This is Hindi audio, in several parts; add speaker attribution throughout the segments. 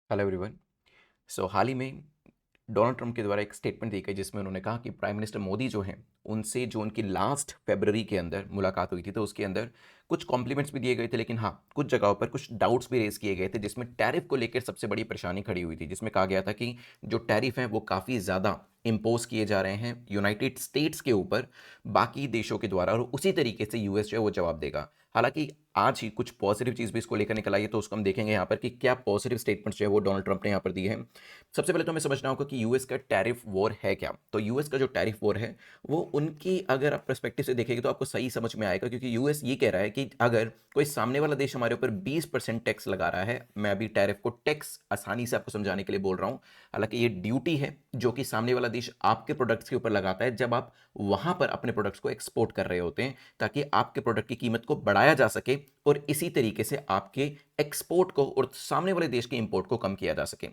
Speaker 1: Hello everyone. हाल ही में डोनाल्ड ट्रंप के द्वारा एक स्टेटमेंट दी गई जिसमें उन्होंने कहा कि प्राइम मिनिस्टर मोदी जो हैं उनसे जो उनकी लास्ट फरवरी के अंदर मुलाकात हुई थी तो उसके अंदर कुछ कॉम्प्लीमेंट्स भी दिए गए थे, लेकिन हाँ, कुछ जगहों पर कुछ डाउट्स भी रेज किए गए थे जिसमें टैरिफ को लेकर सबसे बड़ी परेशानी खड़ी हुई थी, जिसमें कहा गया था कि जो टैरिफ हैं वो काफ़ी ज़्यादा इम्पोज किए जा रहे हैं यूनाइटेड स्टेट्स के ऊपर बाकी देशों के द्वारा, और उसी तरीके से यूएस जो है वो जवाब देगा। हालांकि आज ही कुछ पॉजिटिव चीज़ भी इसको लेकर निकल आई है, तो उसको हम देखेंगे यहाँ पर कि क्या पॉजिटिव स्टेटमेंट्स जो है वो डोनाल्ड ट्रंप ने यहाँ पर दिए हैं। सबसे पहले तो हमें समझना होगा कि यूएस का टैरिफ वॉर है क्या। तो यूएस का जो टैरिफ वॉर है वो उनकी, अगर आप पर्सपेक्टिव से देखेंगे तो आपको सही समझ में आएगा, क्योंकि यूएस ये कह रहा है कि अगर कोई सामने वाला देश हमारे ऊपर 20% टैक्स लगा रहा है, मैं अभी टैरिफ को टैक्स आसानी से आपको समझाने के लिए बोल रहा हूं, हालांकि ये ड्यूटी है जो कि सामने वाला देश आपके प्रोडक्ट्स के ऊपर लगाता है जब आप वहां पर अपने प्रोडक्ट्स को एक्सपोर्ट कर रहे होते हैं, ताकि आपके प्रोडक्ट की कीमत को बढ़ाया जा सके और इसी तरीके से आपके एक्सपोर्ट को और सामने वाले देश के इंपोर्ट को कम किया जा सके।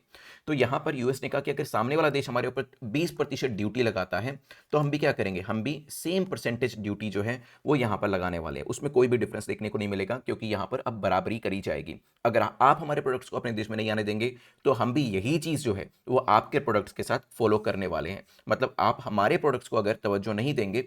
Speaker 1: तो यहां पर यूएस ने कहा कि अगर सामने वाला देश हमारे ऊपर 20% ड्यूटी लगाता है तो हम भी क्या करेंगे, हम भी सेम परसेंटेज ड्यूटी जो है वो यहां पर लगाने वाले हैं। उसमें कोई भी डिफरेंस देखने को नहीं मिलेगा, क्योंकि यहां पर अब बराबरी करी जाएगी। अगर आप हमारे प्रोडक्ट्स को अपने देश में नहीं आने देंगे तो हम भी यही चीज जो है वो आपके प्रोडक्ट्स के साथ फॉलो करने वाले हैं। मतलब आप हमारे प्रोडक्ट्स को अगर तवज्जो नहीं देंगे,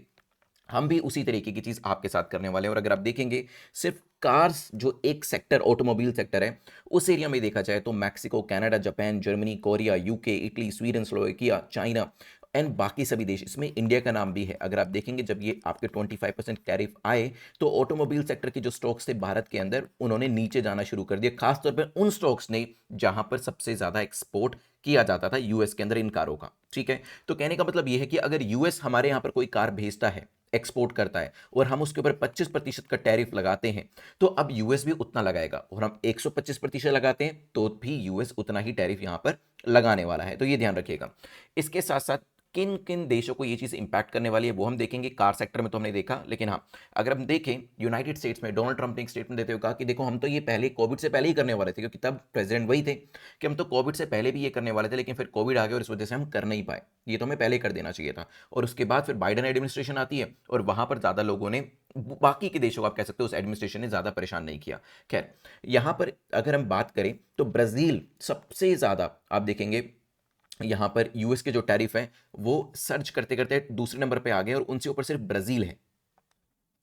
Speaker 1: हम भी उसी तरीके की चीज़ आपके साथ करने वाले हैं। और अगर आप देखेंगे सिर्फ कार्स जो एक सेक्टर ऑटोमोबाइल सेक्टर है उस एरिया में देखा जाए तो Mexico, Canada, Japan, Germany, Korea, UK, Italy, Sweden, Slovakia, China and बाकी सभी देश, इसमें इंडिया का नाम भी है। अगर आप देखेंगे जब ये आपके 25% टैरिफ आए तो ऑटोमोबाइल सेक्टर के जो स्टॉक्स थे भारत के अंदर उन्होंने नीचे जाना शुरू कर दिया, खासतौर पर उन स्टॉक्स ने जहां पर सबसे ज्यादा एक्सपोर्ट किया जाता था यूएस के अंदर इन कारों का। ठीक है, तो कहने का मतलब यह है कि अगर यूएस हमारे यहां पर कोई कार भेजता है, एक्सपोर्ट करता है, और हम उसके ऊपर 25% का टैरिफ लगाते हैं, तो अब यूएस भी उतना लगाएगा, और हम 125% लगाते हैं तो भी यूएस उतना ही टैरिफ यहां पर लगाने वाला है। तो ये ध्यान रखिएगा। इसके साथ साथ किन किन देशों को ये चीज़ इंपैक्ट करने वाली है वो हम देखेंगे। कार सेक्टर में तो हमने देखा, लेकिन हाँ, अगर हम देखें यूनाइटेड स्टेट्स में डोनाल्ड ट्रंप ने एक स्टेटमेंट देते हुए कहा कि देखो, हम तो ये पहले कोविड से पहले ही करने वाले थे, क्योंकि तब प्रेसिडेंट वही थे कि हम तो कोविड से पहले भी ये करने वाले थे, लेकिन फिर कोविड आ गया और इस वजह से हम कर नहीं पाए। ये तो हमें पहले कर देना चाहिए था। और उसके बाद फिर बाइडन एडमिनिस्ट्रेशन आती है और वहां पर ज्यादा लोगों ने, बाकी के देशों को आप कह सकते हो उस एडमिनिस्ट्रेशन ने ज्यादा परेशान नहीं किया। खैर, यहां पर अगर हम बात करें तो ब्राजील सबसे ज्यादा, आप देखेंगे यहां पर यूएस के जो टैरिफ है वो सर्च करते करते दूसरे नंबर पे आ गए और उनसे ऊपर सिर्फ ब्राजील है।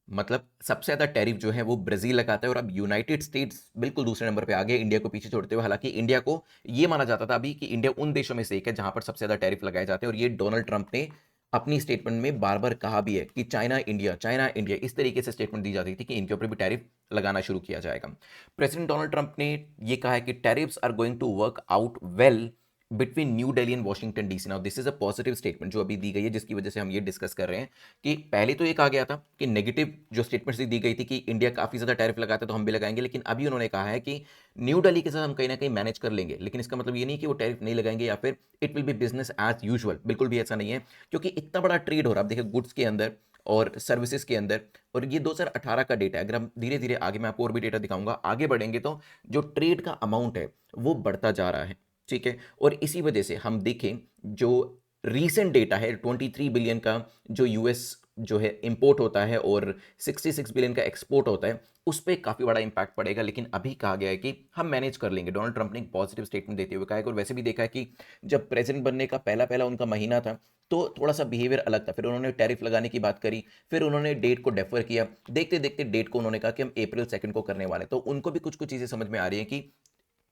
Speaker 1: मतलब सबसे ज्यादा टैरिफ जो है वो ब्राजील लगाता है, और अब यूनाइटेड स्टेट्स बिल्कुल दूसरे नंबर पे आ गए इंडिया को पीछे छोड़ते हुए। हालांकि इंडिया को ये माना जाता था अभी कि इंडिया उन देशों में से एक है जहां पर सबसे ज्यादा टैरिफ लगाए जाते हैं, और ये डोनाल्ड ट्रंप ने अपनी स्टेटमेंट में बार बार कहा भी है कि चाइना इंडिया, चाइना इंडिया, इस तरीके से स्टेटमेंट दी जाती थी कि इनके ऊपर भी टैरिफ लगाना शुरू किया जाएगा। प्रेसिडेंट डोनाल्ड ट्रंप ने यह कहा है कि tariffs are going to work out well between new Delhi and Washington DC. Now this is a positive statement जो अभी दी गई है, जिसकी वजह से हम ये डिस्कस कर रहे हैं कि पहले तो ये कहा गया था कि नेगेटिव जो स्टेटमेंट्स दी गई थी कि इंडिया काफी ज्यादा टैरिफ लगाता है तो हम भी लगाएंगे, लेकिन अभी उन्होंने कहा है कि न्यू दिल्ली के साथ हम कहीं ना कहीं मैनेज कर लेंगे। लेकिन इसका मतलब ये नहीं कि वो टैरिफ नहीं लगाएंगे या फिर it will be business as usual, बिल्कुल भी ऐसा नहीं है, क्योंकि इतना बड़ा ट्रेड हो रहा है। आप देखिए गुड्स के अंदर और सर्विसेज के अंदर, और ये 2018 का डेटा है। अगर हम धीरे धीरे आगे, मैं आपको और भी डेटा दिखाऊंगा, आगे बढ़ेंगे तो जो ट्रेड का अमाउंट है वो बढ़ता जा रहा है। ठीक है, और इसी वजह से हम देखें जो रीसेंट डेटा है 23 बिलियन का जो यूएस जो है इंपोर्ट होता है और 66 बिलियन का एक्सपोर्ट होता है, उस पर काफी बड़ा इंपैक्ट पड़ेगा। लेकिन अभी कहा गया है कि हम मैनेज कर लेंगे। डोनाल्ड ट्रंप ने एक पॉजिटिव स्टेटमेंट देते हुए कहा है। और वैसे भी देखा है कि जब प्रेसिडेंट बनने का पहला पहला उनका महीना था तो थोड़ा सा बिहेवियर अलग था, फिर उन्होंने टैरिफ लगाने की बात करी, फिर उन्होंने डेट को डेफर किया, देखते देखते डेट को उन्होंने कहा कि हम अप्रैल 2 को करने वाले। तो उनको भी कुछ कुछ चीजें समझ में आ रही है कि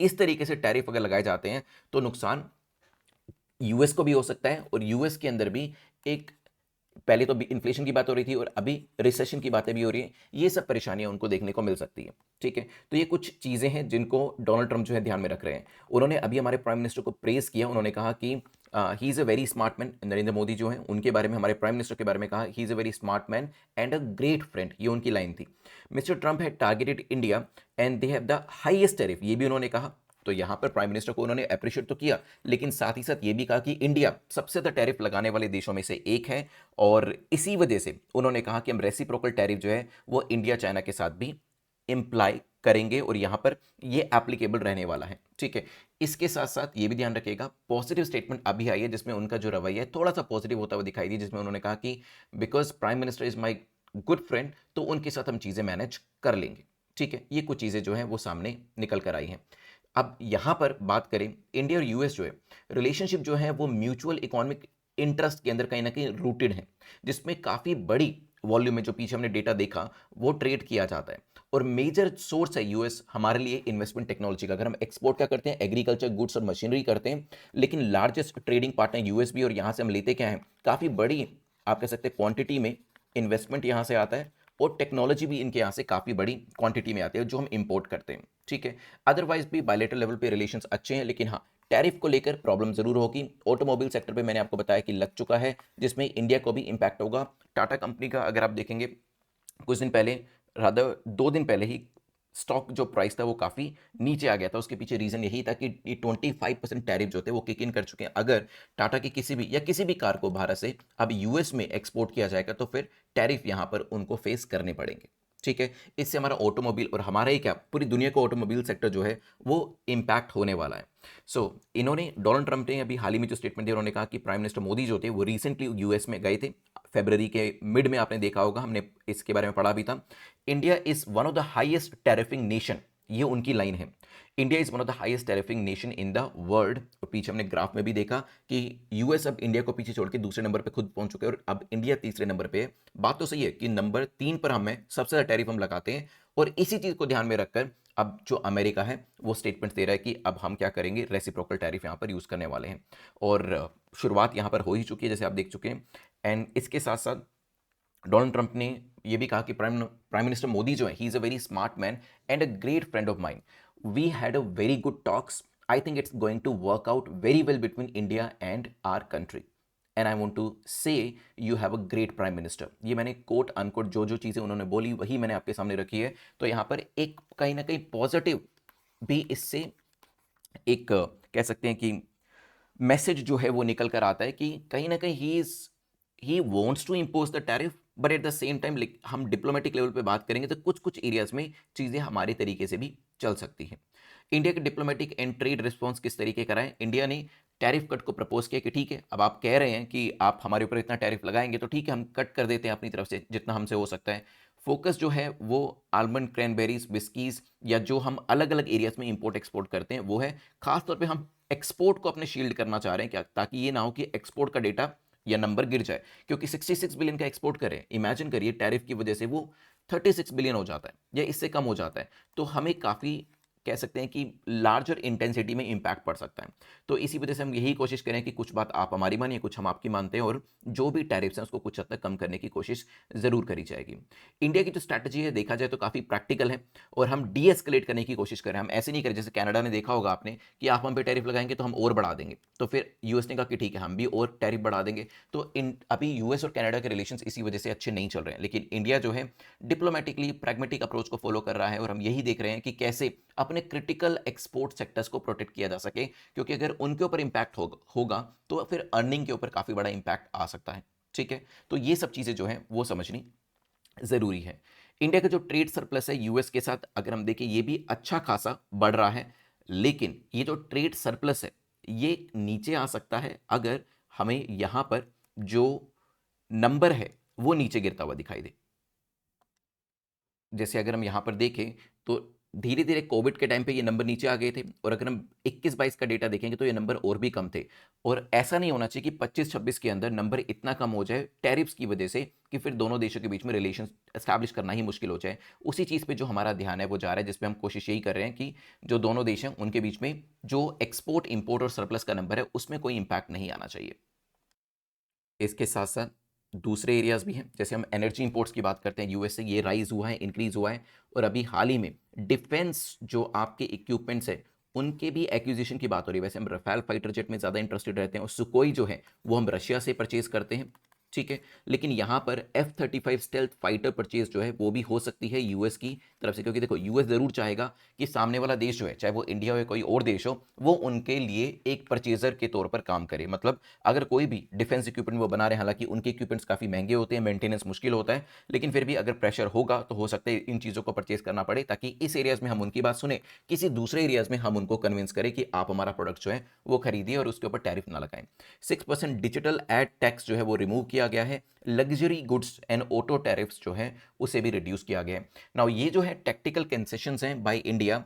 Speaker 1: इस तरीके से टैरिफ अगर लगाए जाते हैं तो नुकसान यूएस को भी हो सकता है, और यूएस के अंदर भी एक, पहले तो इन्फ्लेशन की बात हो रही थी और अभी रिसेशन की बातें भी हो रही है, ये सब परेशानियां उनको देखने को मिल सकती है। ठीक है, तो ये कुछ चीजें हैं जिनको डोनाल्ड ट्रंप जो है ध्यान में रख रहे हैं। उन्होंने अभी हमारे प्राइम मिनिस्टर को प्रेज किया, उन्होंने कहा कि ही is a very smart man. Narendra Modi जो है उनके बारे में, हमारे प्राइम मिनिस्टर के बारे में कहा ही is a very smart man and a great friend, ये उनकी लाइन थी। Mister Trump had targeted India and they have the highest tariff, ये भी उन्होंने कहा। तो यहां पर प्राइम मिनिस्टर को उन्होंने अप्रिशिएट तो किया, लेकिन साथ ही साथ ये भी कहा कि इंडिया सबसे ज्यादा टैरिफ लगाने वाले देशों में से एक है, और इसी वजह से उन्होंने कहा कि हम रेसिप्रोकल टैरिफ जो है वो इंडिया चाइना के साथ भी इंप्लाई करेंगे, और यहां पर ये एप्लीकेबल रहने वाला है। ठीक है, इसके साथ साथ ये भी ध्यान रखिएगा, पॉजिटिव स्टेटमेंट अभी आई है जिसमें उनका जो रवैया है थोड़ा सा पॉजिटिव होता हुआ दिखाई दी, जिसमें उन्होंने कहा कि because prime minister is my good friend, तो उनके साथ हम चीजें मैनेज कर लेंगे। ठीक है, ये कुछ चीजें जो हैं वो सामने निकल कर आई हैं। अब यहाँ पर बात करें, इंडिया और यूएस जो है रिलेशनशिप जो है वो म्यूचुअल इकोनॉमिक इंटरेस्ट के अंदर कहीं ना कहीं रूटेड है, जिसमें काफ़ी बड़ी वॉल्यूम में जो पीछे हमने डेटा देखा वो ट्रेड किया जाता है। और मेजर सोर्स है यूएस हमारे लिए इन्वेस्टमेंट टेक्नोलॉजी का। अगर हम एक्सपोर्ट क्या करते हैं, एग्रीकल्चर गुड्स और मशीनरी करते हैं, लेकिन लार्जेस्ट ट्रेडिंग पार्टनर यूएस भी, और यहाँ से हम लेते क्या है, काफ़ी बड़ी आप कह सकते हैं क्वांटिटी में इन्वेस्टमेंट यहाँ से आता है, और टेक्नोलॉजी भी इनके यहाँ से काफ़ी बड़ी क्वांटिटी में आती है जो हम इंपोर्ट करते हैं। ठीक है, अदरवाइज भी बायलेटरल लेवल पे रिलेशंस अच्छे हैं, लेकिन हाँ टैरिफ को लेकर प्रॉब्लम जरूर होगी। ऑटोमोबाइल सेक्टर पे मैंने आपको बताया कि लग चुका है, जिसमें इंडिया को भी इंपैक्ट होगा। टाटा कंपनी का अगर आप देखेंगे, कुछ दिन पहले, रादर 2 दिन पहले ही स्टॉक जो प्राइस था वो काफ़ी नीचे आ गया था। उसके पीछे रीज़न यही था कि 25% टैरिफ जो थे वो किक इन कर चुके हैं। अगर टाटा की किसी भी या किसी भी कार को भारत से अब यूएस में एक्सपोर्ट किया जाएगा तो फिर टैरिफ यहाँ पर उनको फेस करने पड़ेंगे। ठीक है, इससे हमारा ऑटोमोबाइल और हमारा ही क्या पूरी दुनिया को ऑटोमोबाइल सेक्टर जो है वो इम्पैक्ट होने वाला है। इन्होंने डोनाल्ड ट्रंप ने अभी हाल ही में जो स्टेटमेंट दिया, उन्होंने कहा कि प्राइम मिनिस्टर मोदी जो थे वो रिसेंटली यूएस में गए थे, फरवरी के मिड में, आपने देखा होगा, हमने इसके बारे में पढ़ा भी था। India is one of the highest tariffing nation, ये उनकी लाइन है। India is one of the highest tariffing nation in the world. और पीछे हमने ग्राफ में भी देखा कि यूएस अब इंडिया को पीछे छोड़ के दूसरे नंबर पे खुद पहुंच चुके हैं, और अब इंडिया तीसरे नंबर पे है। बात तो सही है कि नंबर 3 पर हमें सबसे ज्यादा टैरिफ हम लगाते हैं, और इसी चीज को ध्यान में रखकर अब जो अमेरिका है वो स्टेटमेंट दे रहा है कि अब हम क्या करेंगे, रेसिप्रोकल टैरिफ यहाँ पर यूज करने वाले हैं। और शुरुआत यहाँ पर हो ही चुकी है, जैसे आप देख चुके हैं। एंड इसके साथ साथ डोनाल्ड ट्रंप ने यह भी कहा कि प्राइम मिनिस्टर मोदी जो है, he is a very smart man and a great friend of mine. We had a very good talks. I think it's going to work out very well between India and our country, and I want to say you have a great prime minister. ये मैंने कोट अनकोट जो जो चीज़ें उन्होंने बोली वही मैंने आपके सामने रखी है। तो यहाँ पर एक कहीं ना कहीं पॉजिटिव भी इससे एक कह सकते हैं कि मैसेज जो है वो निकल कर आता है कि कहीं ना कहीं he wants to impose the tariff, but at the same time हम डिप्लोमेटिक लेवल पे बात करेंगे तो कुछ कुछ एरियाज में चीज़ें हमारे तरीके से भी चल सकती हैं। इंडिया के डिप्लोमेटिक एंड ट्रेड रिस्पॉन्स किस तरीके का रहा है, इंडिया ने टैरिफ कट को प्रपोज किया कि ठीक है, अब आप कह रहे हैं कि आप हमारे ऊपर इतना टैरिफ लगाएंगे तो ठीक है, हम कट कर देते हैं अपनी तरफ से जितना हमसे हो सकता है। फोकस जो है वो आलमंड, क्रैनबेरीज, बिस्कीज या जो हम अलग अलग एरियाज में इंपोर्ट एक्सपोर्ट करते हैं वो है। खासतौर पे हम एक्सपोर्ट को अपने शील्ड करना चाह रहे हैं क्या, ताकि ये ना हो कि एक्सपोर्ट का डेटा या नंबर गिर जाए, क्योंकि 66 बिलियन का एक्सपोर्ट करें, इमेजिन करिए टैरिफ की वजह से वो 36 बिलियन हो जाता है या इससे कम हो जाता है, तो हमें काफ़ी कह सकते हैं कि लार्जर इंटेंसिटी में इंपैक्ट पड़ सकता है। तो इसी वजह से हम यही कोशिश करें कि कुछ बात आप हमारी मानिए, कुछ हम आपकी मानते हैं, और जो भी टैरिफ्स हैं उसको कुछ हद तक कम करने की कोशिश ज़रूर करी जाएगी। इंडिया की जो स्ट्रैटेजी है देखा जाए तो काफ़ी प्रैक्टिकल है, और हम डी एस्केलेट करने की कोशिश करें। हम ऐसे नहीं करें जैसे कनाडा ने, देखा होगा आपने, कि आप हम पे टैरिफ लगाएंगे तो हम और बढ़ा देंगे, तो फिर यूएस ने कहा कि ठीक है हम भी और टैरिफ बढ़ा देंगे। तो अभी यूएस और कनाडा के रिलेशन इसी वजह से अच्छे नहीं चल रहे हैं, लेकिन इंडिया जो है डिप्लोमेटिकली प्रैग्मेटिक अप्रोच को फॉलो कर रहा है, और हम यही देख रहे हैं कि कैसे अपने क्रिटिकल एक्सपोर्ट सेक्टर्स को प्रोटेक्ट किया जा सके, क्योंकि अगर उनके ऊपर इंपैक्ट होगा तो फिर अर्निंग के ऊपर काफ़ी बड़ा इंपैक्ट आ सकता है। ठीक है, तो ये सब चीज़ें जो हैं वो समझनी ज़रूरी है। इंडिया का जो ट्रेड सरप्लस है यूएस के साथ अगर हम देखें, ये भी अच्छा खासा बढ़ रहा है, लेकिन ये जो ट्रेड सरप्लस है ये नीचे आ सकता है अगर हमें यहाँ पर जो नंबर है वो नीचे गिरता हुआ दिखाई दे। जैसे अगर हम यहाँ पर देखें तो धीरे धीरे कोविड के टाइम पे ये नंबर नीचे आ गए थे, और अगर हम 21-22 का डेटा देखेंगे तो ये नंबर और भी कम थे। और ऐसा नहीं होना चाहिए कि 25-26 के अंदर नंबर इतना कम हो जाए टैरिफ्स की वजह से कि फिर दोनों देशों के बीच में रिलेशन एस्टैब्लिश करना ही मुश्किल हो जाए। उसी चीज़ पे जो हमारा ध्यान है वो जा रहा है, जिसपे हम कोशिश यही कर रहे हैं कि जो दोनों देश हैं उनके बीच में जो एक्सपोर्ट, इंपोर्ट और सरप्लस का नंबर है उसमें कोई इंपैक्ट नहीं आना चाहिए। इसके साथ साथ दूसरे एरियाज भी हैं, जैसे हम एनर्जी इंपोर्ट्स की बात करते हैं, यूएस से ये राइज हुआ है, इंक्रीज हुआ है। और अभी हाल ही में डिफेंस जो आपके इक्विपमेंट्स है उनके भी एक्विजिशन की बात हो रही है। वैसे हम रफाल फाइटर जेट में ज़्यादा इंटरेस्टेड रहते हैं, और सुकोई जो है वो हम रशिया से परचेज करते हैं। ठीक है, लेकिन यहाँ पर F-35 स्टेल्थ फाइटर परचेज जो है वो भी हो सकती है यूएस की तरफ से, क्योंकि देखो यूएस ज़रूर चाहेगा कि सामने वाला देश जो है, चाहे वो इंडिया हो या कोई और देश हो, वो उनके लिए एक परचेजर के तौर पर काम करे। मतलब अगर कोई भी डिफेंस इक्विपमेंट वो बना रहे हैं, हालांकि उनके इक्विपमेंट्स काफ़ी महंगे होते हैं, मेंटेनेंस मुश्किल होता है, लेकिन फिर भी अगर प्रेशर होगा तो हो सकता है इन चीज़ों को परचेज करना पड़े, ताकि इस एरियाज में हम उनकी बात सुने, किसी दूसरे एरियाज में हम उनको कन्विंस करें कि आप हमारा प्रोडक्ट जो है वो खरीदिए और उसके ऊपर टैरिफ ना लगाएं। 6% डिजिटल एड टैक्स जो है वो रिमूव किया गया है। Luxury goods and auto tariffs जो है उसे भी रिड्यूस किया गया है। नाउ ये जो है टेक्टिकल कंसेशंस हैं बाय इंडिया,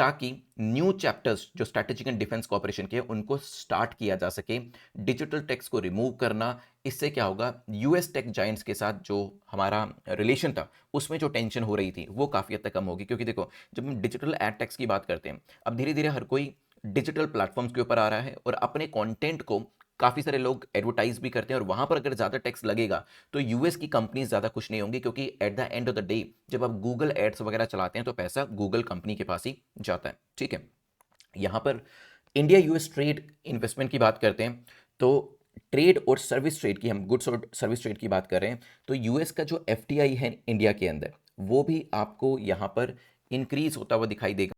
Speaker 1: ताकि न्यू चैप्टर्स जो स्ट्रैटेजिक एंड डिफेंस कॉपरेशन के उनको स्टार्ट किया जा सके। डिजिटल टैक्स को रिमूव करना, इससे क्या होगा, यूएस टेक जाइंट्स के साथ जो हमारा रिलेशन था उसमें जो टेंशन हो रही थी वो काफ़ी हद तक कम होगी। क्योंकि देखो, जब हम डिजिटल एड टैक्स की बात करते हैं, अब धीरे धीरे हर कोई डिजिटल प्लेटफॉर्म्स के ऊपर आ रहा है और अपने कंटेंट को काफ़ी सारे लोग एडवर्टाइज भी करते हैं, और वहां पर अगर ज़्यादा टैक्स लगेगा तो यूएस की कंपनीज ज़्यादा खुश नहीं होंगी, क्योंकि at the end of the day जब आप गूगल एड्स वगैरह चलाते हैं तो पैसा गूगल कंपनी के पास ही जाता है। ठीक है, यहाँ पर इंडिया यूएस ट्रेड इन्वेस्टमेंट की बात करते हैं, तो ट्रेड और सर्विस ट्रेड की, हम गुड्स और सर्विस ट्रेड की बात कर रहे हैं, तो यूएस का जो एफटीआई है इंडिया के अंदर, वो भी आपको यहाँ पर इंक्रीज होता हुआ दिखाई देगा।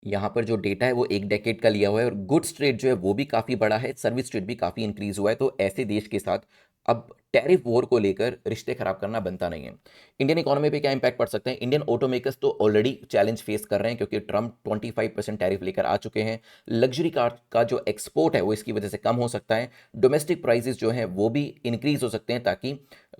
Speaker 1: यहाँ पर जो डेटा है वो एक डेकेड का लिया हुआ है, और गुड्स ट्रेड जो है वो भी काफ़ी बड़ा है, सर्विस ट्रेड भी काफ़ी इंक्रीज हुआ है। तो ऐसे देश के साथ अब टैरिफ वॉर को लेकर रिश्ते खराब करना बनता नहीं है। इंडियन इकोनॉमी पे क्या इंपैक्ट पड़ सकते हैं? इंडियन ऑटोमेकर्स तो ऑलरेडी चैलेंज फेस कर रहे हैं, क्योंकि ट्रम्प 25% टैरिफ लेकर आ चुके हैं। लग्जरी कार का जो एक्सपोर्ट है वो इसकी वजह से कम हो सकता है। डोमेस्टिक प्राइसेस जो हैं वो भी इंक्रीज हो सकते हैं, ताकि,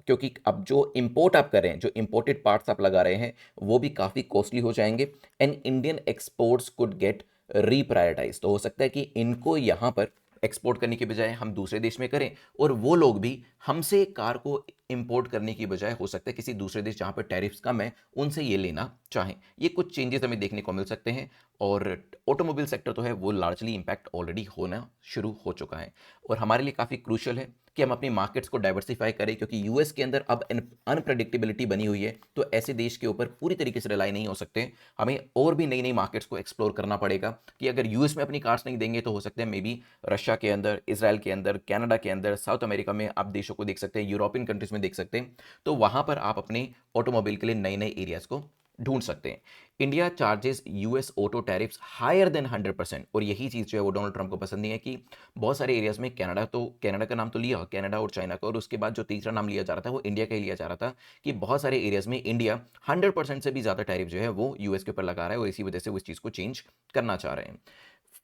Speaker 1: क्योंकि अब जो इंपोर्ट आप कर रहे हैं, जो इंपोर्टेड पार्ट्स आप लगा रहे हैं, वो भी काफ़ी कॉस्टली हो जाएंगे, and Indian exports could get reprioritize. तो हो सकता है कि इनको यहाँ पर एक्सपोर्ट करने के बजाय हम दूसरे देश में करें, और वो लोग भी हमसे कार को इंपोर्ट करने की बजाय हो सकता है किसी दूसरे देश जहाँ पर टैरिफ्स कम है उनसे ये लेना चाहें। ये कुछ चेंजेस हमें देखने को मिल सकते हैं, और ऑटोमोबाइल सेक्टर तो है वो लार्जली इंपैक्ट ऑलरेडी होना शुरू हो चुका है, और हमारे लिए काफ़ी क्रूशियल है कि हम अपनी मार्केट्स को डाइवर्सिफाई करें, क्योंकि यूएस के अंदर अब अनप्रडिक्टेबिलिटी बनी हुई है, तो ऐसे देश के ऊपर पूरी तरीके से रिलाई नहीं हो सकते। हमें और भी नई नई मार्केट्स को एक्सप्लोर करना पड़ेगा, कि अगर यूएस में अपनी कार्स नहीं देंगे तो हो सकता है मे बी रशिया के अंदर, इसराइल के अंदर, कनाडा के अंदर, साउथ अमेरिका में आप देशों को देख सकते हैं, यूरोपियन कंट्रीज में देख सकते हैं, तो वहां पर आप अपने ऑटोमोबाइल के लिए नए नए एरियाज को ढूंढ सकते हैं। India charges US auto tariffs higher than 100%, और यही चीज़ जो है वो डोनाल्ड ट्रंप को पसंद नहीं है, कि बहुत सारे एरियाज में कनाडा का नाम तो लिया, कनाडा और चाइना का, और उसके बाद जो तीसरा नाम लिया जा रहा था वो इंडिया का ही लिया जा रहा था, कि बहुत सारे एरियाज में इंडिया 100% से भी ज़्यादा टैरिफ जो है वो यूएस के ऊपर लगा रहा है, और इसी वजह से वो इस चीज़ को चेंज करना चाह रहे हैं।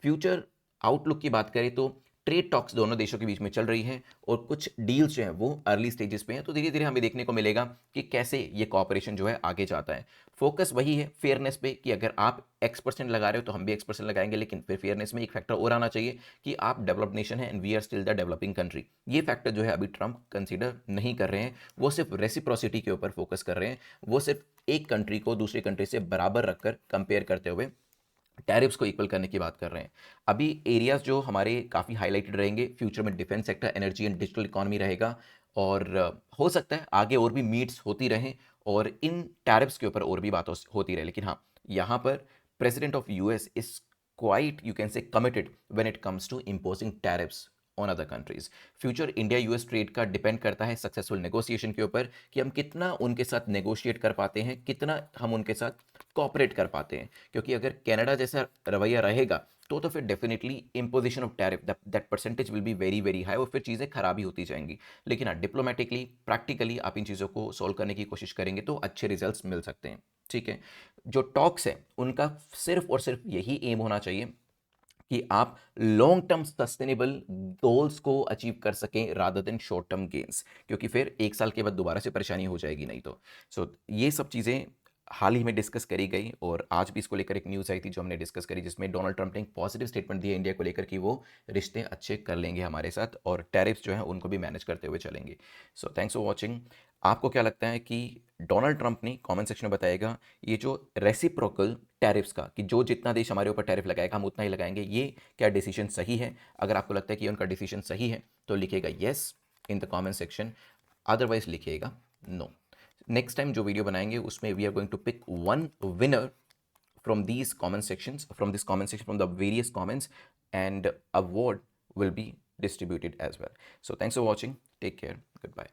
Speaker 1: फ्यूचर आउटलुक की बात करें तो ट्रेड टॉक्स दोनों देशों के बीच में चल रही हैं, और कुछ डील्स जो हैं वो अर्ली स्टेजेस पे हैं, तो धीरे धीरे हमें देखने को मिलेगा कि कैसे ये कॉपरेशन जो है आगे जाता है। फोकस वही है फेयरनेस पे, कि अगर आप X% लगा रहे हो तो हम भी X% लगाएंगे, लेकिन फिर फेयरनेस में एक फैक्टर और आना चाहिए कि आप डेवलप्ड नेशन है and we are still the developing country. ये फैक्टर जो है अभी ट्रंप कंसीडर नहीं कर रहे हैं, वो सिर्फ रेसिप्रोसिटी के ऊपर फोकस कर रहे हैं, वो सिर्फ एक कंट्री को दूसरी कंट्री से बराबर रखकर कंपेयर करते हुए टैरिफ्स को इक्वल करने की बात कर रहे हैं। अभी एरियाज जो हमारे काफ़ी हाईलाइटेड रहेंगे फ्यूचर में, defence sector, energy and digital economy रहेगा, और हो सकता है आगे और भी मीट्स होती रहें और इन टैरिफ्स के ऊपर और भी बात होती रहे। लेकिन हाँ, यहाँ पर president of US is quite, you can say, committed when it comes to imposing tariffs on other countries. Future India US trade का डिपेंड करता है सक्सेसफुल नेगोशिएशन के ऊपर, कि हम कितना उनके साथ नेगोशिएट कर पाते हैं, कितना हम उनके साथ कॉपरेट कर पाते हैं। क्योंकि अगर कनाडा जैसा रवैया रहेगा तो फिर definitely imposition of tariff, that percentage will be very very high, और फिर चीज़ें खराब ही होती जाएंगी। लेकिन हाँ, डिप्लोमेटिकली, प्रैक्टिकली आप इन चीज़ों को सॉल्व करने की कोशिश करेंगे तो अच्छे रिजल्ट्स मिल सकते हैं। ठीक है, जो टॉक्स है उनका सिर्फ और सिर्फ यही एम होना चाहिए कि आप लॉन्ग टर्म सस्टेनेबल गोल्स को अचीव कर सकें rather than short term gains, क्योंकि फिर एक साल के बाद दोबारा से परेशानी हो जाएगी नहीं तो। ये सब चीज़ें हाल ही में डिस्कस करी गई, और आज भी इसको लेकर एक न्यूज़ आई थी जो हमने डिस्कस करी, जिसमें डोनाल्ड ट्रंप ने एक पॉजिटिव स्टेटमेंट दिया इंडिया को लेकर कि वो रिश्ते अच्छे कर लेंगे हमारे साथ, और टैरिफ्स जो हैं उनको भी मैनेज करते हुए चलेंगे। So thanks for watching. आपको क्या लगता है कि डोनाल्ड ट्रंप ने, कमेंट सेक्शन में बताएगा, ये जो रेसिप्रोकल टैरिफ्स का, कि जो जितना देश हमारे ऊपर टैरिफ लगाएगा हम उतना ही लगाएंगे, ये क्या डिसीजन सही है? अगर आपको लगता है कि ये उनका डिसीजन सही है तो लिखिएगा yes in the comment section, otherwise लिखिएगा नो। नेक्स्ट टाइम जो वीडियो बनाएंगे उसमें we are going to pick one winner from these comment sections, from this comment section, from the various comments, and award will be distributed as well. So thanks for watching, take care, goodbye.